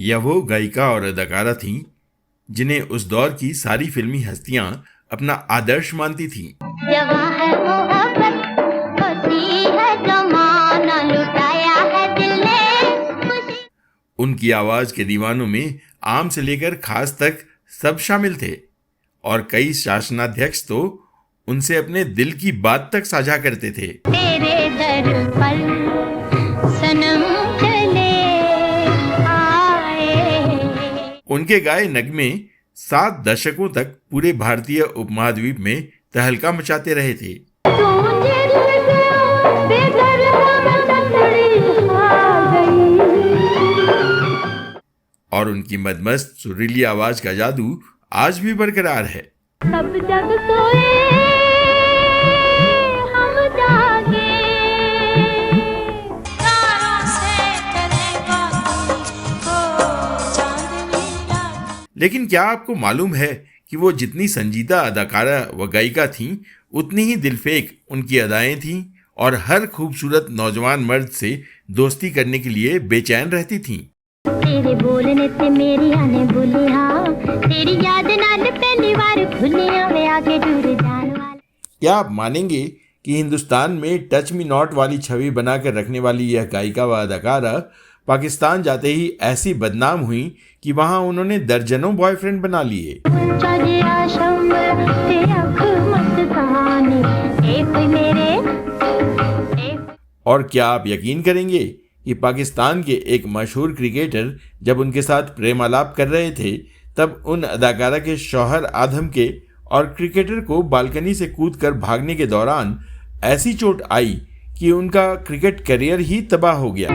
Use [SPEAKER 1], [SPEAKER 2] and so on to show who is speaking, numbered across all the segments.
[SPEAKER 1] यह वो गायिका और अदाकारा थीं जिन्हें उस दौर की सारी फिल्मी हस्तियां अपना आदर्श मानती थीं।
[SPEAKER 2] जवां है मोहब्बत होती है जमाना लुटाया है दिल ने।
[SPEAKER 1] उनकी आवाज के दीवानों में आम से लेकर खास तक सब शामिल थे और कई शासनाध्यक्ष तो उनसे अपने दिल की बात तक साझा करते थे।
[SPEAKER 2] तेरे दर पर सनम चले आए।
[SPEAKER 1] उनके गाए नगमे 7 दशकों तक पूरे भारतीय उपमहाद्वीप में तहलका मचाते रहे थे। और उनकी मदमस्त सुरीली आवाज का जादू आज भी बरकरार है।
[SPEAKER 2] सब जग सोए हम जागे, तारों से चले बातें हो चांदनी रात।
[SPEAKER 1] लेकिन क्या आपको मालूम है कि वो जितनी संजीदा अदाकारा व गायिका थीं, उतनी ही दिलफेक उनकी अदाएं थीं और हर खूबसूरत नौजवान मर्द से दोस्ती करने के लिए बेचैन रहती थीं।
[SPEAKER 2] तेरे बोलने से मेरी आने बोले हाँ, तेरी याद नाल पहली बार खुले वे आगे जुड़ जान वाले।
[SPEAKER 1] क्या आप मानेंगे कि हिंदुस्तान में टच मी नॉट वाली छवि बनाकर रखने वाली यह गायिका व अदाकारा पाकिस्तान जाते ही ऐसी बदनाम हुई कि वहां उन्होंने दर्जनों बॉयफ्रेंड बना लिए। और क्या आप यकीन करेंगे कि पाकिस्तान के एक मशहूर क्रिकेटर जब उनके साथ प्रेमालाप कर रहे थे, तब उन अदाकारा के शौहर आदम के और क्रिकेटर को बालकनी से कूदकर भागने के दौरान ऐसी चोट आई कि उनका क्रिकेट करियर ही तबाह हो गया।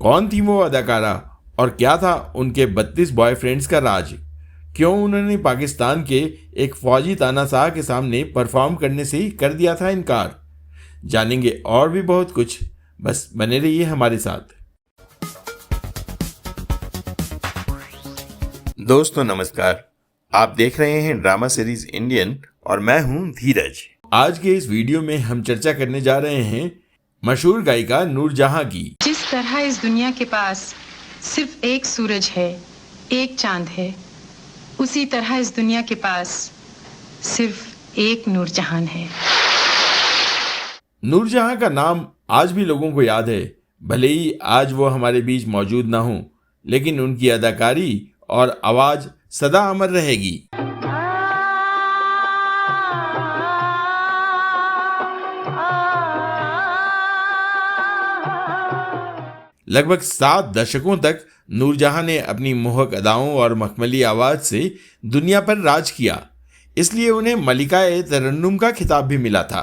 [SPEAKER 1] कौन थी वो अदाकारा और क्या था उनके 32 बॉयफ्रेंड्स का राज? क्यों उन्होंने पाकिस्तान के एक फौजी तानाशाह के सामने परफॉर्म करने से ही कर दिया था इनकार? जानेंगे और भी बहुत कुछ, बस बने रहिए हमारे साथ। दोस्तों नमस्कार, आप देख रहे हैं ड्रामा सीरीज इंडियन और मैं हूं धीरज। आज के इस वीडियो में हम चर्चा करने जा रहे हैं मशहूर गायिका नूरजहां की।
[SPEAKER 3] जिस तरह इस दुनिया के पास सिर्फ एक सूरज है, एक चांद है, उसी तरह इस दुनिया के पास सिर्फ एक नूरजहां है।
[SPEAKER 1] नूरजहां का नाम आज भी लोगों को याद है, भले ही आज वो हमारे बीच मौजूद ना हो, लेकिन उनकी अदाकारी और आवाज सदा अमर रहेगी। लगभग 7 दशकों तक नूरजहां ने अपनी मोहक अदाओं और मखमली आवाज से दुनिया पर राज किया, इसलिए उन्हें मलिका-ए तरन्नुम का खिताब भी मिला था।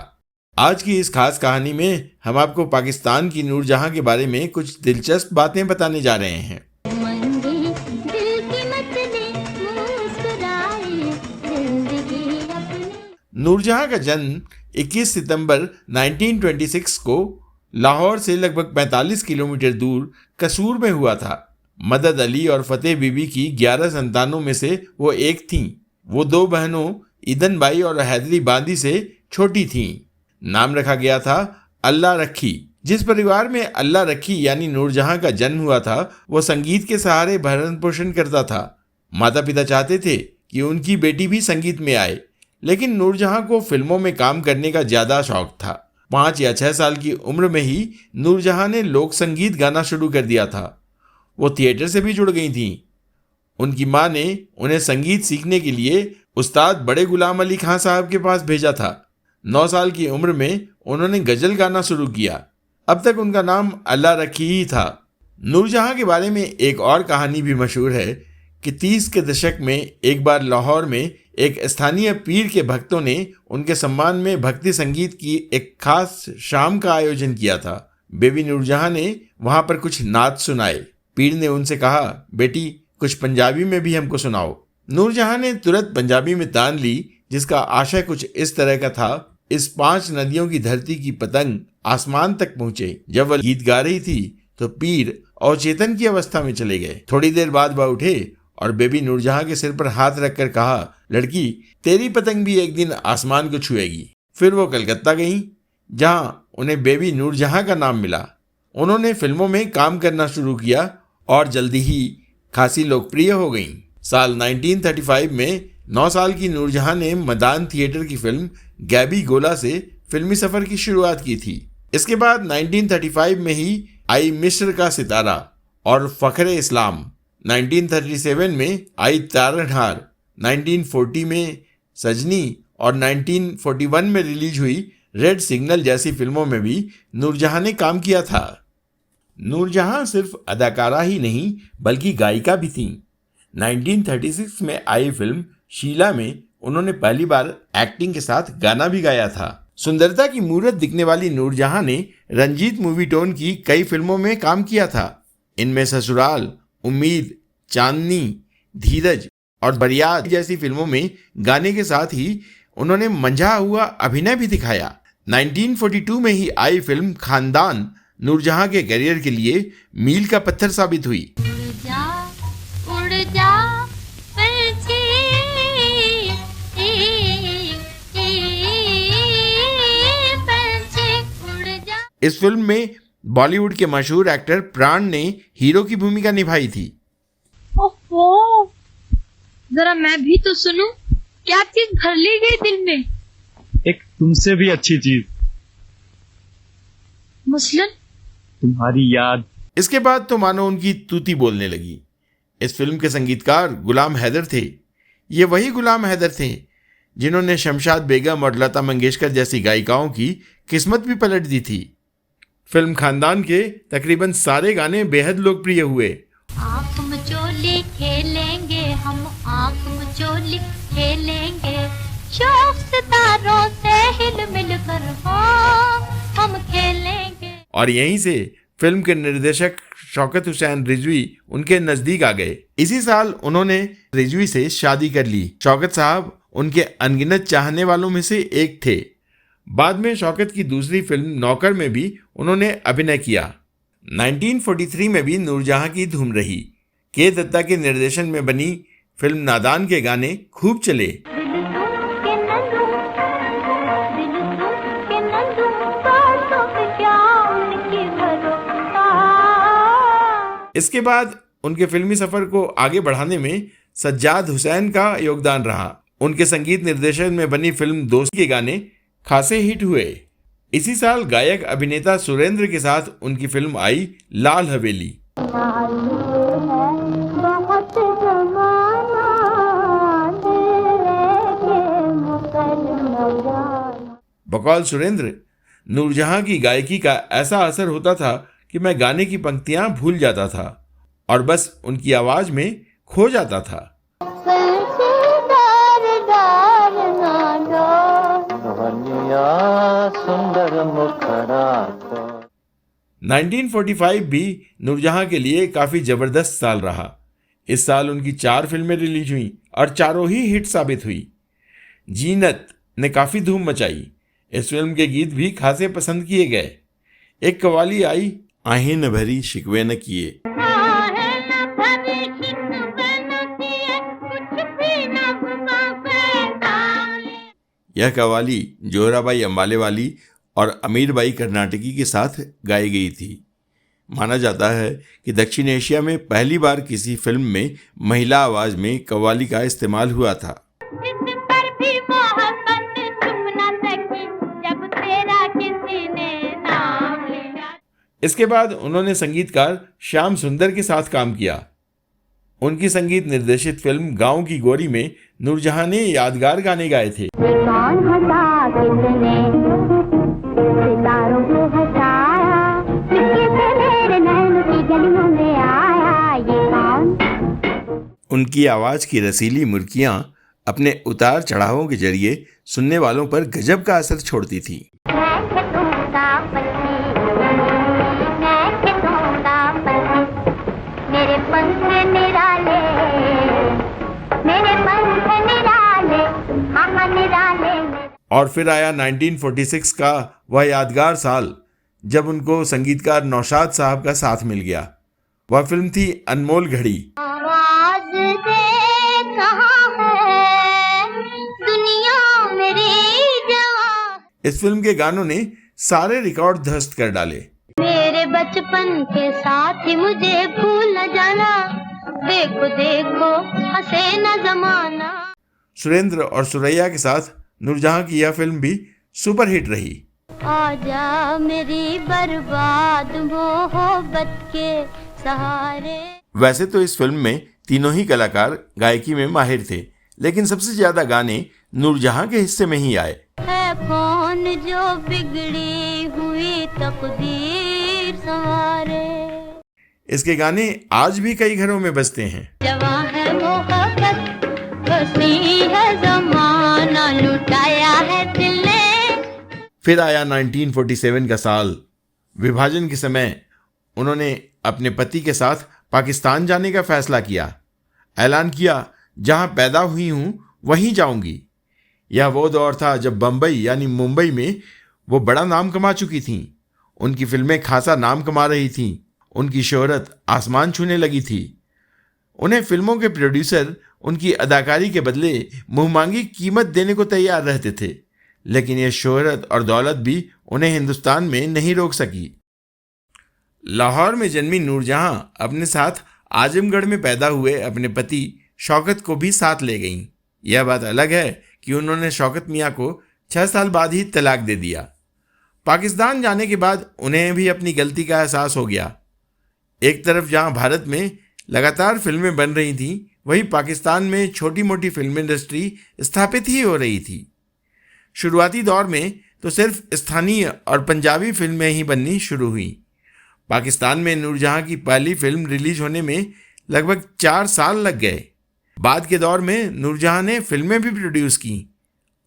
[SPEAKER 1] आज की इस खास कहानी में हम आपको पाकिस्तान की नूरजहां के बारे में कुछ दिलचस्प बातें बताने जा रहे हैं। नूरजहां का जन्म 21 सितंबर 1926 को लाहौर से लगभग 45 किलोमीटर दूर कसूर में हुआ था। मदद अली और फतेह बीबी की 11 संतानों में से वो एक थीं। वो 2 बहनों ईदन बाई और हैदरी बांदी से छोटी थीं। नाम रखा गया था अल्लाह रखी। जिस परिवार में अल्लाह रखी यानी नूरजहां का जन्म हुआ था, वो संगीत के सहारे भरण पोषण करता था। माता पिता चाहते थे कि उनकी बेटी भी संगीत में आए, लेकिन नूरजहां को फिल्मों में काम करने का ज्यादा शौक था। 5 या 6 साल की उम्र में ही नूरजहां ने लोक संगीत गाना शुरू कर दिया था। वो थिएटर से भी जुड़ गई थीं। उनकी मां ने उन्हें संगीत सीखने के लिए उस्ताद बड़े गुलाम अली खां साहब के पास भेजा था। 9 साल की उम्र में उन्होंने गजल गाना शुरू किया। अब तक उनका नाम अल्लाह रखी ही था। नूरजहां के बारे में एक और कहानी भी मशहूर है कि 30 के दशक में एक बार लाहौर में एक स्थानीय पीर के भक्तों ने उनके सम्मान में भक्ति संगीत की एक खास शाम का आयोजन किया था। बेबी नूरजहां ने वहां पर कुछ नात सुनाए। पीर ने उनसे कहा, बेटी कुछ पंजाबी में भी हमको सुनाओ। नूरजहां ने तुरंत पंजाबी में तान ली, जिसका आशय कुछ इस तरह का था, इस 5 नदियों की धरती की पतंग आसमान तक पहुंचे। जब वह गीत गा रही थी तो पीर अवचेतन की अवस्था में चले गए। थोड़ी देर बाद वह उठे और बेबी नूरजहां के सिर पर हाथ रखकर कहा, लड़की तेरी पतंग भी एक दिन आसमान को छुएगी। फिर वो कलकत्ता गईं, जहां उन्हें बेबी नूरजहां का नाम मिला। उन्होंने फिल्मों में काम करना शुरू किया और जल्दी ही खासी लोकप्रिय हो गईं। साल 1935 में 9 साल की नूरजहां ने मैदान थिएटर की फिल्म गैबी गोला से फिल्मी सफर की शुरुआत की थी। इसके बाद 1935 में ही आई मिस्र का सितारा और फखरे इस्लाम, 1937 में आई तारनहार, 1940 में सजनी और 1941 में रिलीज हुई रेड सिग्नल जैसी फिल्मों में भी नूरजहां ने काम किया था। नूरजहां सिर्फ अदाकारा ही नहीं बल्कि गायिका भी थीं। 1936 में आई फिल्म शीला में उन्होंने पहली बार एक्टिंग के साथ गाना भी गाया था। सुंदरता की मूरत दिखने वाली नूरजहां ने रंजीत मूवी टोन की कई फिल्मों में काम किया था। इनमें ससुराल, उम्मीद, चांदनी, धीरज और बरियात जैसी फिल्मों में गाने के साथ ही उन्होंने मंझा हुआ अभिनय भी दिखाया। 1942 में ही आई फिल्म खानदान नूरजहां के करियर के लिए मील का पत्थर साबित हुई।
[SPEAKER 2] उड़ जा पंछी, पंछी उड़ जा।
[SPEAKER 1] इस फिल्म में बॉलीवुड के मशहूर एक्टर प्राण ने हीरो की भूमिका निभाई थी।
[SPEAKER 4] ओहो, जरा मैं भी तो सुनूं, क्या चीज भर ली गई दिल में?
[SPEAKER 5] एक तुमसे भी अच्छी चीज,
[SPEAKER 4] मुस्लिम
[SPEAKER 5] तुम्हारी याद।
[SPEAKER 1] इसके बाद तो मानो उनकी तूती बोलने लगी। इस फिल्म के संगीतकार गुलाम हैदर थे। ये वही गुलाम हैदर थे जिन्होंने शमशाद बेगम और लता मंगेशकर जैसी गायिकाओं की किस्मत भी पलट दी थी। फिल्म खानदान के तकरीबन सारे गाने बेहद लोकप्रिय हुए।
[SPEAKER 2] आँख मचोली खेलेंगे हम, आँख मचोली खेलेंगे, शौक सितारों से हिल मिल कर हम खेलेंगे।
[SPEAKER 1] और यहीं से फिल्म के निर्देशक शौकत हुसैन रिजवी उनके नजदीक आ गए। इसी साल उन्होंने रिजवी से शादी कर ली। शौकत साहब उनके अनगिनत चाहने वालों में से एक थे। बाद में शौकत की दूसरी फिल्म नौकर में भी उन्होंने अभिनय किया। 1943 में भी नूरजहां की धूम रही। के दत्ता के निर्देशन में बनी फिल्म नादान के गाने खूब चले। इसके बाद उनके फिल्मी सफर को आगे बढ़ाने में सज्जाद हुसैन का योगदान रहा। उनके संगीत निर्देशन में बनी फिल्म दोस्त के गाने खासे हिट हुए। इसी साल गायक अभिनेता सुरेंद्र के साथ उनकी फिल्म आई लाल हवेली। बकौल सुरेंद्र, नूरजहां की गायकी का ऐसा असर होता था कि मैं गाने की पंक्तियां भूल जाता था और बस उनकी आवाज में खो जाता था। 1945 भी नूरजहां के लिए काफी जबरदस्त साल रहा। इस साल उनकी 4 फिल्में रिलीज हुई और चारों ही हिट साबित हुई। जीनत ने काफी धूम मचाई। इस फिल्म के गीत भी खासे पसंद किए गए। एक कवाली आई, आहें न भरी शिकवे न किए। यह कवाली जोहराबाई अंबाले वाली और अमीरबाई कर्नाटकी के साथ गाई गई थी। माना जाता है कि दक्षिण एशिया में पहली बार किसी फिल्म में महिला आवाज में कव्वाली का इस्तेमाल हुआ था। इसके बाद उन्होंने संगीतकार श्याम सुंदर के साथ काम किया। उनकी संगीत निर्देशित फिल्म गांव की गोरी में नूरजहां ने यादगार गाने गाए थे। उनकी आवाज की रसीली मुर्कियां अपने उतार चढ़ावों के जरिए सुनने वालों पर गजब का असर छोड़ती थी। और फिर आया 1946 का वह यादगार साल जब उनको संगीतकार नौशाद साहब का साथ मिल गया। वह फिल्म थी अनमोल घड़ी।
[SPEAKER 2] आवाज दे कहाँ है दुनिया मेरी जवां।
[SPEAKER 1] इस फिल्म के गानों ने सारे रिकॉर्ड ध्वस्त कर डाले।
[SPEAKER 2] मेरे बचपन के साथ ही मुझे भूल न जाना, देखो देखो हंसे न जमाना।
[SPEAKER 1] सुरेंद्र और सुरैया के साथ नूरजहां की यह फिल्म भी सुपरहिट रही।
[SPEAKER 2] आजा मेरी बर्बाद मोहब्बत के सहारे।
[SPEAKER 1] वैसे तो इस फिल्म में तीनों ही कलाकार गायकी में माहिर थे, लेकिन सबसे ज्यादा गाने नूरजहां के हिस्से में ही आए।
[SPEAKER 2] है कौन जो बिगड़ी हुई तकदीर संवारे।
[SPEAKER 1] इसके गाने आज भी कई घरों में बजते हैं।
[SPEAKER 2] जवां है मोहब्बत, बसी है जमाना, लुटाया है दिल ने।
[SPEAKER 1] फिर आया 1947 का साल। विभाजन के समय उन्होंने अपने पति के साथ पाकिस्तान जाने का फैसला किया। ऐलान किया, जहां पैदा हुई हूं वहीं जाऊंगी। यह वो दौर था जब बम्बई यानी मुंबई में वो बड़ा नाम कमा चुकी थीं। उनकी फिल्में खासा नाम कमा रही थीं। उनकी शोहरत आसमान छूने लगी थी। उन्हें फिल्मों के प्रोड्यूसर उनकी अदाकारी के बदले मुंहमांगी कीमत देने को तैयार रहते थे, लेकिन यह शोहरत और दौलत भी उन्हें हिंदुस्तान में नहीं रोक सकी। लाहौर में जन्मी नूरजहां अपने साथ आजमगढ़ में पैदा हुए अपने पति शौकत को भी साथ ले गईं। यह बात अलग है कि उन्होंने शौकत मियाँ को 6 साल बाद ही तलाक दे दिया। पाकिस्तान जाने के बाद उन्हें भी अपनी गलती का एहसास हो गया। एक तरफ जहां भारत में लगातार फिल्में बन रही थीं, वहीं पाकिस्तान में छोटी मोटी फिल्म इंडस्ट्री स्थापित ही हो रही थी। शुरुआती दौर में तो सिर्फ स्थानीय और पंजाबी फिल्में ही बननी शुरू हुई। पाकिस्तान में नूरजहां की पहली फिल्म रिलीज होने में लगभग 4 साल लग गए। बाद के दौर में नूरजहां ने फिल्में भी प्रोड्यूस की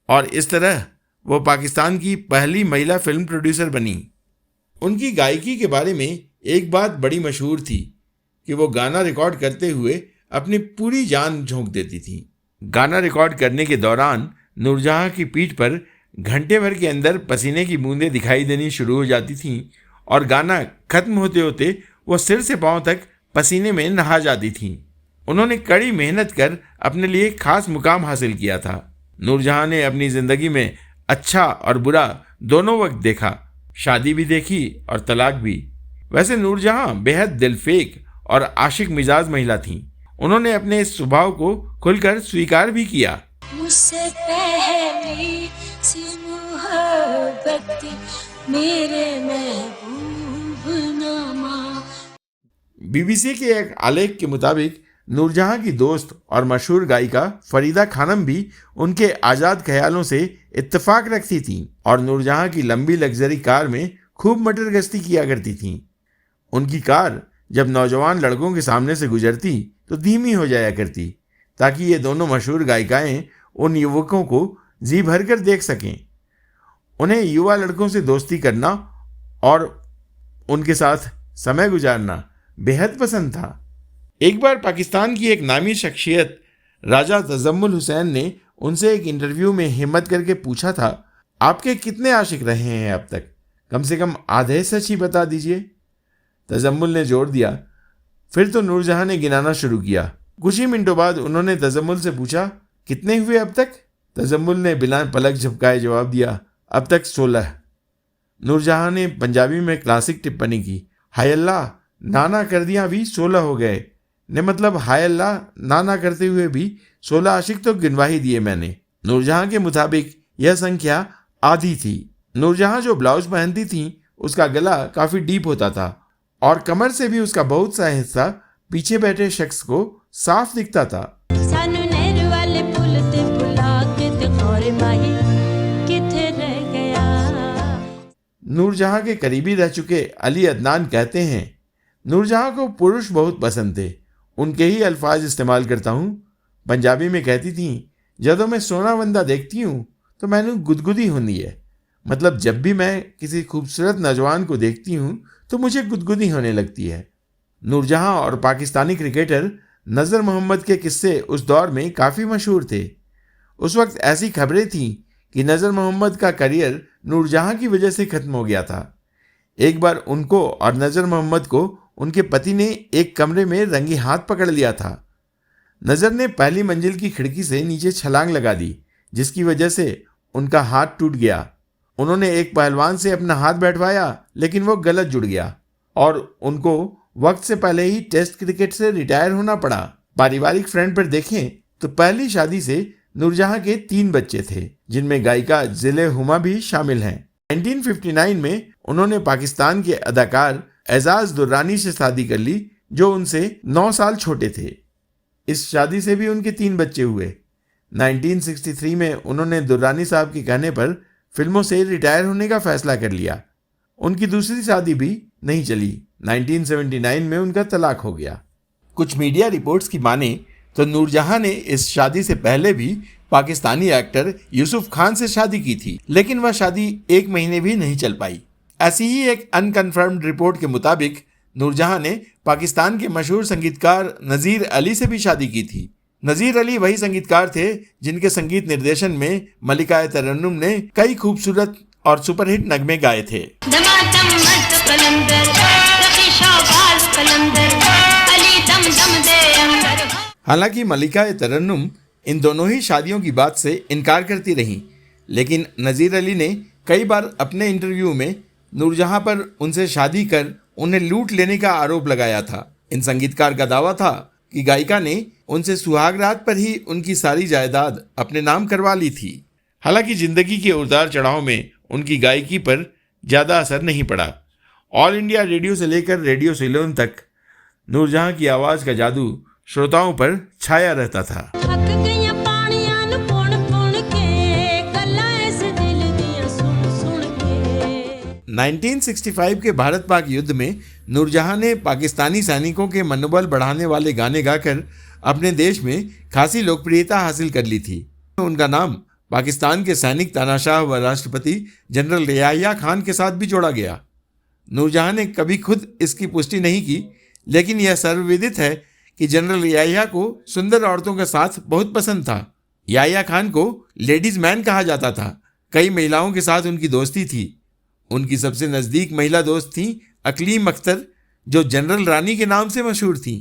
[SPEAKER 1] और इस तरह वो पाकिस्तान की पहली महिला फिल्म प्रोड्यूसर बनी। उनकी गायकी के बारे में एक बात बड़ी मशहूर थी कि वो गाना रिकॉर्ड करते हुए अपनी पूरी जान झोंक देती थी। गाना रिकॉर्ड करने के दौरान नूरजहां की पीठ पर घंटे भर के अंदर पसीने की बूंदें दिखाई देनी शुरू हो जाती थीं और गाना खत्म होते होते वो सिर से पांव तक पसीने में नहा जाती थीं। उन्होंने कड़ी मेहनत कर अपने लिए खास मुकाम हासिल किया था। नूरजहां ने अपनी ज़िंदगी में अच्छा और बुरा दोनों वक्त देखा, शादी भी देखी और तलाक भी। वैसे नूरजहां बेहद दिलफेक और आशिक मिजाज महिला थीं। उन्होंने अपने इस स्वभाव को खुलकर स्वीकार भी किया।
[SPEAKER 6] मुझसे पहली सी मोहब्बत मेरे महबूबनामा।
[SPEAKER 1] बीबीसी के एक आलेख के मुताबिक नूरजहां की दोस्त और मशहूर गायिका फरीदा खानम भी उनके आज़ाद ख्यालों से इत्तेफाक रखती थीं और नूरजहां की लंबी लग्जरी कार में खूब मटर गश्ती किया करती थीं। उनकी कार जब नौजवान लड़कों के सामने से गुजरती तो धीमी हो जाया करती, ताकि ये दोनों मशहूर गायिकाएं उन युवकों को जी भर कर देख सकें। उन्हें युवा लड़कों से दोस्ती करना और उनके साथ समय गुजारना बेहद पसंद था। एक बार पाकिस्तान की एक नामी शख्सियत राजा तजम्मुल हुसैन ने उनसे एक इंटरव्यू में हिम्मत करके पूछा था, आपके कितने आशिक रहे हैं अब तक? कम से कम आधे सच ही बता दीजिए। तजम्मुल ने जोर दिया। फिर तो नूरजहां ने गिनाना शुरू किया। कुछ ही मिनटों बाद उन्होंने तजम्मुल से पूछा, कितने हुए अब तक? तजम्मुल ने बिना पलक झपकाए जवाब दिया, अब तक 16। नूरजहां ने पंजाबी में क्लासिक टिप्पणी की, हाय अल्लाह, नाना कर दिया भी 16 हो गए। ने मतलब हाय अल्लाह, नाना करते हुए भी 16 आशिक तो गिनवा ही दिए मैंने। नूरजहां के मुताबिक यह संख्या आधी थी। नूरजहां जो ब्लाउज पहनती थी उसका गला काफी डीप होता था और कमर से भी उसका बहुत सा हिस्सा पीछे बैठे शख्स को साफ दिखता था।
[SPEAKER 6] सानू नहर वाले पुल ते पुला के ते खौरे माही किथे रह गया।
[SPEAKER 1] नूरजहां के करीबी रह चुके अली अदनान कहते हैं, नूरजहां को पुरुष बहुत पसंद थे। उनके ही अल्फाज इस्तेमाल करता हूँ। पंजाबी में कहती थी, जदों मैं सोना बंदा देखती हूँ तो मैंने गुदगुदी होती है। मतलब जब भी मैं किसी खूबसूरत नौजवान को देखती हूँ तो मुझे गुदगुदी होने लगती है। नूरजहां और पाकिस्तानी क्रिकेटर नज़र मोहम्मद के किस्से उस दौर में काफ़ी मशहूर थे। उस वक्त ऐसी खबरें थीं कि नज़र मोहम्मद का करियर नूरजहां की वजह से ख़त्म हो गया था। एक बार उनको और नज़र मोहम्मद को उनके पति ने एक कमरे में रंगे हाथ पकड़ लिया था। नज़र ने पहली मंजिल की खिड़की से नीचे छलांग लगा दी, जिसकी वजह से उनका हाथ टूट गया। उन्होंने एक पहलवान से अपना हाथ बैठवाया, लेकिन वो गलत जुड़ गया और उनको वक्त से पहले ही टेस्ट क्रिकेट से रिटायर होना पड़ा। पारिवारिक फ्रंट पर देखें तो पहली शादी से नूरजहां के 3 बच्चे थे, जिनमें गायिका जिले हुमा भी शामिल हैं। 1959 में उन्होंने पाकिस्तान के अदाकार एजाज दुर्रानी से शादी कर ली, जो उनसे 9 साल छोटे थे। इस शादी से भी उनके 3 बच्चे हुए। 1963 में उन्होंने दुर्रानी साहब के कहने पर फिल्मों से रिटायर होने का फैसला कर लिया। उनकी दूसरी शादी भी नहीं चली। 1979 में उनका तलाक हो गया। कुछ मीडिया रिपोर्ट्स की माने तो नूरजहां ने इस शादी से पहले भी पाकिस्तानी एक्टर यूसुफ खान से शादी की थी, लेकिन वह शादी 1 महीने भी नहीं चल पाई। ऐसी ही एक अनकन्फर्म्ड रिपोर्ट के मुताबिक नूरजहां ने पाकिस्तान के मशहूर संगीतकार नज़ीर अली से भी शादी की थी। नज़ीर अली वही संगीतकार थे जिनके संगीत निर्देशन में मलिका तरन्नुम ने कई खूबसूरत और सुपरहिट नगमे गाए थे। हालांकि मलिका तरन्नुम इन दोनों ही शादियों की बात से इनकार करती रहीं, लेकिन नज़ीर अली ने कई बार अपने इंटरव्यू में नूरजहां पर उनसे शादी कर उन्हें लूट लेने का आरोप लगाया था। इन संगीतकार का दावा था कि गायिका ने उनसे सुहागरात पर ही उनकी सारी जायदाद अपने नाम करवा ली थी। हालांकि जिंदगी के उतार चढ़ाव में उनकी गायकी पर ज़्यादा असर नहीं पड़ा। ऑल इंडिया रेडियो से लेकर रेडियो सिलोन तक नूरजहां की आवाज़ का जादू श्रोताओं पर छाया रहता था। 1965 के भारत पाक युद्ध में नूरजहां ने पाकिस्तानी सैनिकों के मनोबल बढ़ाने वाले गाने गाकर अपने देश में खासी लोकप्रियता हासिल कर ली थी। उनका नाम पाकिस्तान के सैनिक तानाशाह व राष्ट्रपति जनरल याहिया खान के साथ भी जोड़ा गया। नूरजहां ने कभी खुद इसकी पुष्टि नहीं की, लेकिन यह सर्वविदित है कि जनरल याहिया को सुंदर औरतों का साथ बहुत पसंद था। याहिया खान को लेडीज मैन कहा जाता था। कई महिलाओं के साथ उनकी दोस्ती थी। उनकी सबसे नज़दीक महिला दोस्त थी अकलीम अख्तर, जो जनरल रानी के नाम से मशहूर थी।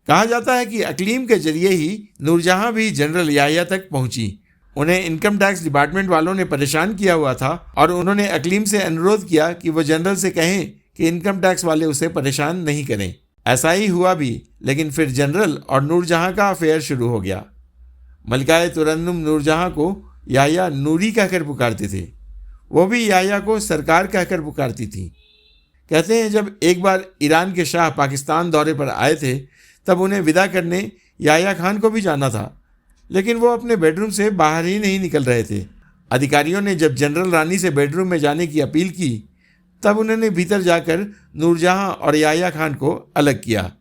[SPEAKER 1] कहा जाता है कि अकलीम के जरिए ही नूरजहां भी जनरल याहिया तक पहुंची। उन्हें इनकम टैक्स डिपार्टमेंट वालों ने परेशान किया हुआ था और उन्होंने अकलीम से अनुरोध किया कि वो जनरल से कहें कि इनकम टैक्स वाले उसे परेशान नहीं करें। ऐसा ही हुआ भी, लेकिन फिर जनरल और नूरजहां का अफेयर शुरू हो गया। मलिका तरन्नुम नूरजहां को याहिया नूरी कहकर पुकारते थे। वो भी याहिया को सरकार कहकर पुकारती थी। कहते हैं जब एक बार ईरान के शाह पाकिस्तान दौरे पर आए थे, तब उन्हें विदा करने याहिया खान को भी जाना था, लेकिन वो अपने बेडरूम से बाहर ही नहीं निकल रहे थे। अधिकारियों ने जब जनरल रानी से बेडरूम में जाने की अपील की, तब उन्होंने भीतर जाकर नूरजहां और याहिया खान को अलग किया।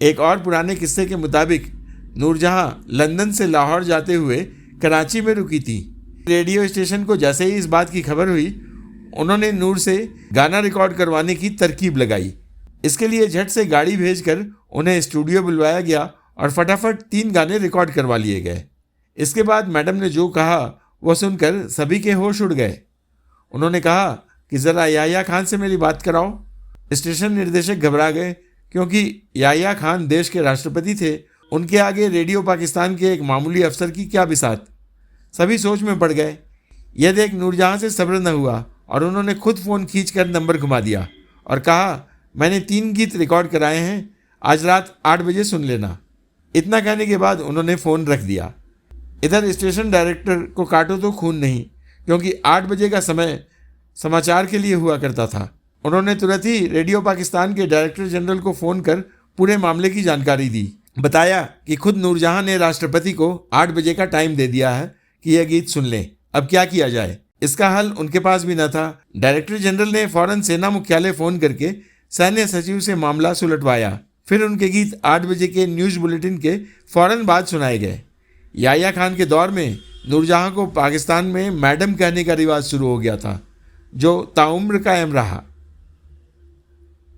[SPEAKER 1] एक और पुराने किस्से के मुताबिक नूरजहां लंदन से लाहौर जाते हुए कराची में रुकी थी। रेडियो स्टेशन को जैसे ही इस बात की खबर हुई, उन्होंने नूर से गाना रिकॉर्ड करवाने की तरकीब लगाई। इसके लिए झट से गाड़ी भेजकर उन्हें स्टूडियो बुलवाया गया और फटाफट 3 गाने रिकॉर्ड करवा लिए गए। इसके बाद मैडम ने जो कहा वो सुनकर सभी के होश उड़ गए। उन्होंने कहा कि ज़रा याहिया खान से मेरी बात कराओ। स्टेशन निर्देशक घबरा गए, क्योंकि याहिया खान देश के राष्ट्रपति थे। उनके आगे रेडियो पाकिस्तान के एक मामूली अफसर की क्या बिसात। सभी सोच में पड़ गए। यह देख नूरजहां से सब्र न हुआ और उन्होंने खुद फ़ोन खींचकर नंबर घुमा दिया और कहा, मैंने 3 गीत रिकॉर्ड कराए हैं, आज रात 8 बजे सुन लेना। इतना कहने के बाद उन्होंने फ़ोन रख दिया। इधर स्टेशन डायरेक्टर को काटो तो खून नहीं, क्योंकि 8 बजे का समय समाचार के लिए हुआ करता था। उन्होंने तुरंत ही रेडियो पाकिस्तान के डायरेक्टर जनरल को फ़ोन कर पूरे मामले की जानकारी दी। बताया कि खुद नूरजहां ने राष्ट्रपति को 8 बजे का टाइम दे दिया है कि यह गीत सुन लें, अब क्या किया जाए। इसका हल उनके पास भी न था। डायरेक्टर जनरल ने फौरन सेना मुख्यालय फ़ोन करके सैन्य सचिव से मामला सुलटवाया। फिर उनके गीत 8 बजे के न्यूज़ बुलेटिन के फौरन बाद सुनाए गए। याहिया खान के दौर में नूरजहां को पाकिस्तान में मैडम कहने का रिवाज शुरू हो गया था, जो ताउम्र कायम रहा।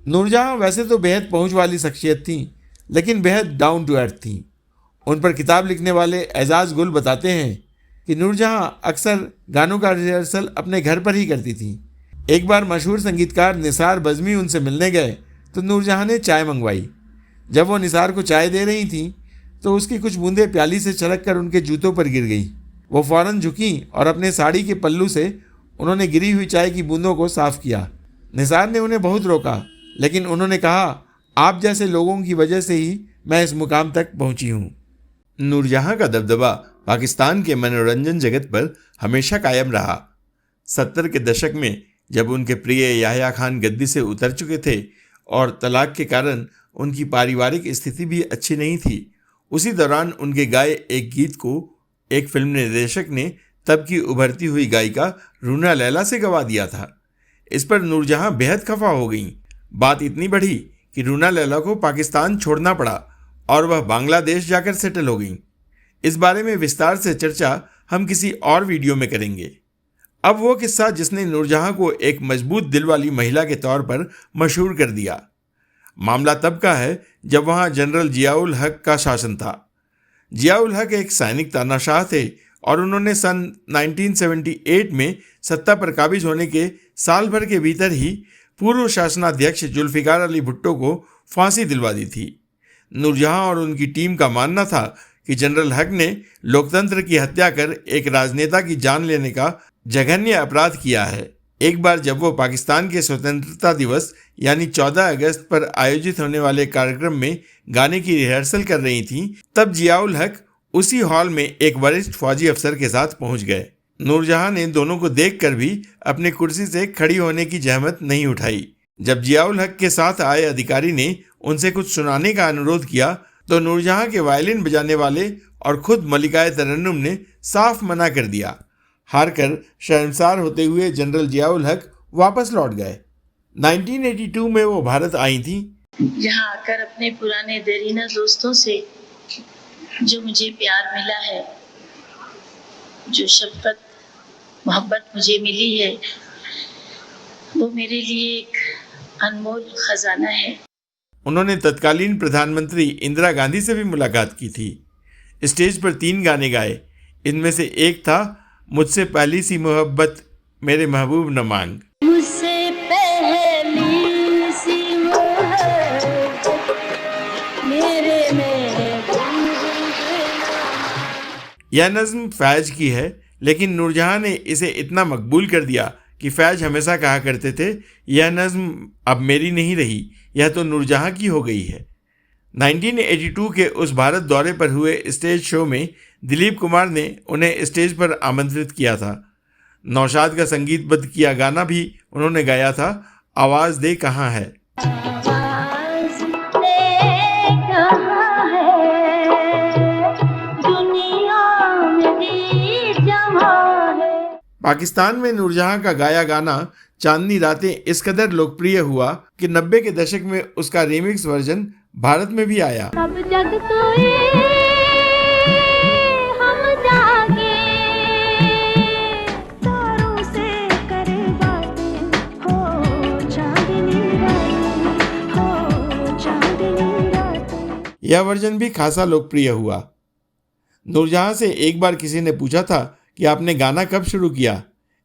[SPEAKER 1] नूरजहां वैसे तो बेहद पहुंच वाली शख्सियत थी, लेकिन बेहद डाउन टू अर्थ थी। उन पर किताब लिखने वाले एजाज गुल बताते हैं कि नूरजहां अक्सर गानों का रिहर्सल अपने घर पर ही करती थी। एक बार मशहूर संगीतकार निसार बज़मी उनसे मिलने गए तो नूरजहां ने चाय मंगवाई। जब वो निसार को चाय दे रही थी तो उसकी कुछ बूंदें प्याली से छलक कर उनके जूतों पर गिर गई। वो फौरन झुकी और अपने साड़ी के पल्लू से उन्होंने गिरी हुई चाय की बूंदों को साफ किया। निसार ने उन्हें बहुत रोका, लेकिन उन्होंने कहा, आप जैसे लोगों की वजह से ही मैं इस मुकाम तक पहुंची हूं। नूरजहां का दबदबा पाकिस्तान के मनोरंजन जगत पर हमेशा कायम रहा। 70 के दशक में जब उनके प्रिय याह्या खान गद्दी से उतर चुके थे और तलाक के कारण उनकी पारिवारिक स्थिति भी अच्छी नहीं थी, उसी दौरान उनके गाए एक गीत को एक फिल्म निर्देशक ने तब की उभरती हुई गायिका रूना लैला से गवा दिया था। इस पर नूरजहां बेहद खफा हो गईं। बात इतनी बढ़ी कि रूना लैला को पाकिस्तान छोड़ना पड़ा और वह बांग्लादेश जाकर सेटल हो गईं। इस बारे में विस्तार से चर्चा हम किसी और वीडियो में करेंगे। अब वो किस्सा जिसने नूरजहां को एक मजबूत दिल वाली महिला के तौर पर मशहूर कर दिया। मामला तब का है जब वहां जनरल जियाउल हक का शासन था। जियाउल हक एक सैनिक तानाशाह थे और उन्होंने सन 1978 में सत्ता पर काबिज होने के साल भर के भीतर ही पूर्व शासनाध्यक्ष जुल्फिकार अली भुट्टो को फांसी दिलवा दी थी। नूरजहां और उनकी टीम का मानना था कि जनरल हक ने लोकतंत्र की हत्या कर एक राजनेता की जान लेने का जघन्य अपराध किया है। एक बार जब वो पाकिस्तान के स्वतंत्रता दिवस यानी 14 अगस्त पर आयोजित होने वाले कार्यक्रम में गाने की रिहर्सल कर रही थीं, तब जियाउल हक उसी हॉल में एक वरिष्ठ फौजी अफसर के साथ पहुंच गए। नूरजहां ने दोनों को देखकर भी अपनी कुर्सी से खड़ी होने की जहमत नहीं उठाई। जब जियाउल हक के साथ आए अधिकारी ने उनसे कुछ सुनाने का अनुरोध किया तो नूरजहां के वायलिन बजाने वाले और खुद मलिकाए तरन्नुम ने साफ मना कर दिया। हारकर शर्मसार होते हुए जनरल जियाउल हक वापस लौट गए। 1982 में वो भारत आई थीं।
[SPEAKER 7] यहाँ आकर अपने पुराने देरीना दोस्तों से जो मुझे प्यार मिला है, जो शफकत मोहब्बत मुझे मिली है, वो मेरे लिए एक अनमोल खजाना है।
[SPEAKER 1] उन्होंने तत्कालीन प्रधानमंत्री इंदिरा गांधी से भी मुलाकात की थी। स्टेज पर 3 गाने गाए। इनमें से एक था मुझसे पहली सी मोहब्बत मेरे महबूब न मांग।
[SPEAKER 6] मुझसे पहली सी मोहब्बत मेरे
[SPEAKER 1] यह नज़्म फैज की है, लेकिन नूरजहां ने इसे इतना मकबूल कर दिया कि फैज हमेशा कहा करते थे, यह नज़्म अब मेरी नहीं रही, यह तो नूरजहां की हो गई है। 1982 के उस भारत दौरे पर हुए स्टेज शो में दिलीप कुमार ने उन्हें स्टेज पर आमंत्रित किया था। नौशाद का संगीतबद्ध किया गाना भी उन्होंने गाया था, आवाज़ दे कहाँ है। पाकिस्तान में नूरजहां का गाया गाना चांदनी रातें इस कदर लोकप्रिय हुआ कि 90 के दशक में उसका रीमिक्स वर्जन भारत में भी आया।
[SPEAKER 2] सब जग सोए हम जागे, तारों से करे बातें, हो चांदनी रातें, हो चांदनी रातें।
[SPEAKER 1] यह वर्जन भी खासा लोकप्रिय हुआ। नूरजहां से एक बार किसी ने पूछा था कि आपने गाना कब शुरू किया।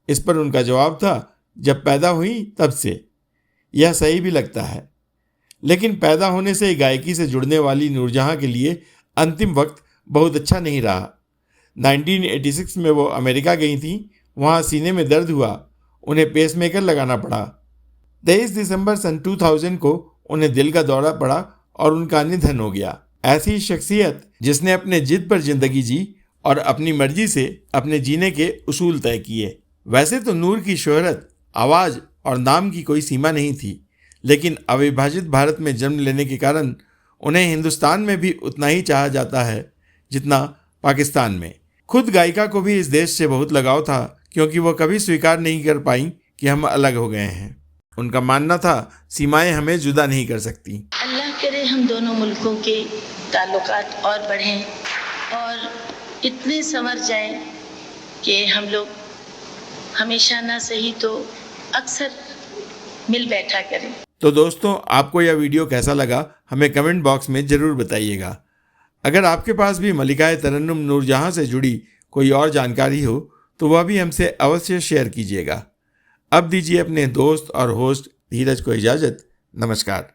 [SPEAKER 1] इस पर उनका जवाब था, जब पैदा हुई तब से। यह सही भी लगता है, लेकिन पैदा होने से गायकी से जुड़ने वाली नूरजहां के लिए अंतिम वक्त बहुत अच्छा नहीं रहा। 1986 में वो अमेरिका गई थीं। वहाँ सीने में दर्द हुआ, उन्हें पेसमेकर लगाना पड़ा। 23 दिसंबर सन 2000 को उन्हें दिल का दौरा पड़ा और उनका निधन हो गया। ऐसी शख्सियत जिसने अपने जिद पर जिंदगी जी और अपनी मर्जी से अपने जीने के उसूल तय किए। वैसे तो नूर की शोहरत, आवाज़ और नाम की कोई सीमा नहीं थी, लेकिन अविभाजित भारत में जन्म लेने के कारण उन्हें हिंदुस्तान में भी उतना ही चाहा जाता है जितना पाकिस्तान में। खुद गायिका को भी इस देश से बहुत लगाव था, क्योंकि वो कभी स्वीकार नहीं कर पाई कि हम अलग हो गए हैं। उनका मानना था, सीमाएं हमें जुदा नहीं कर सकती।
[SPEAKER 7] अल्लाह करे हम दोनों मुल्कों के ताल्लुकात और बढ़ें और इतने संवर जाएं कि हम लोग हमेशा ना सही तो अक्सर मिल बैठा करें।
[SPEAKER 1] तो दोस्तों, आपको यह वीडियो कैसा लगा हमें कमेंट बॉक्स में ज़रूर बताइएगा। अगर आपके पास भी मलिकाए तरन्नुम नूरजहां से जुड़ी कोई और जानकारी हो तो वह भी हमसे अवश्य शेयर कीजिएगा। अब दीजिए अपने दोस्त और होस्ट धीरज को इजाज़त। नमस्कार।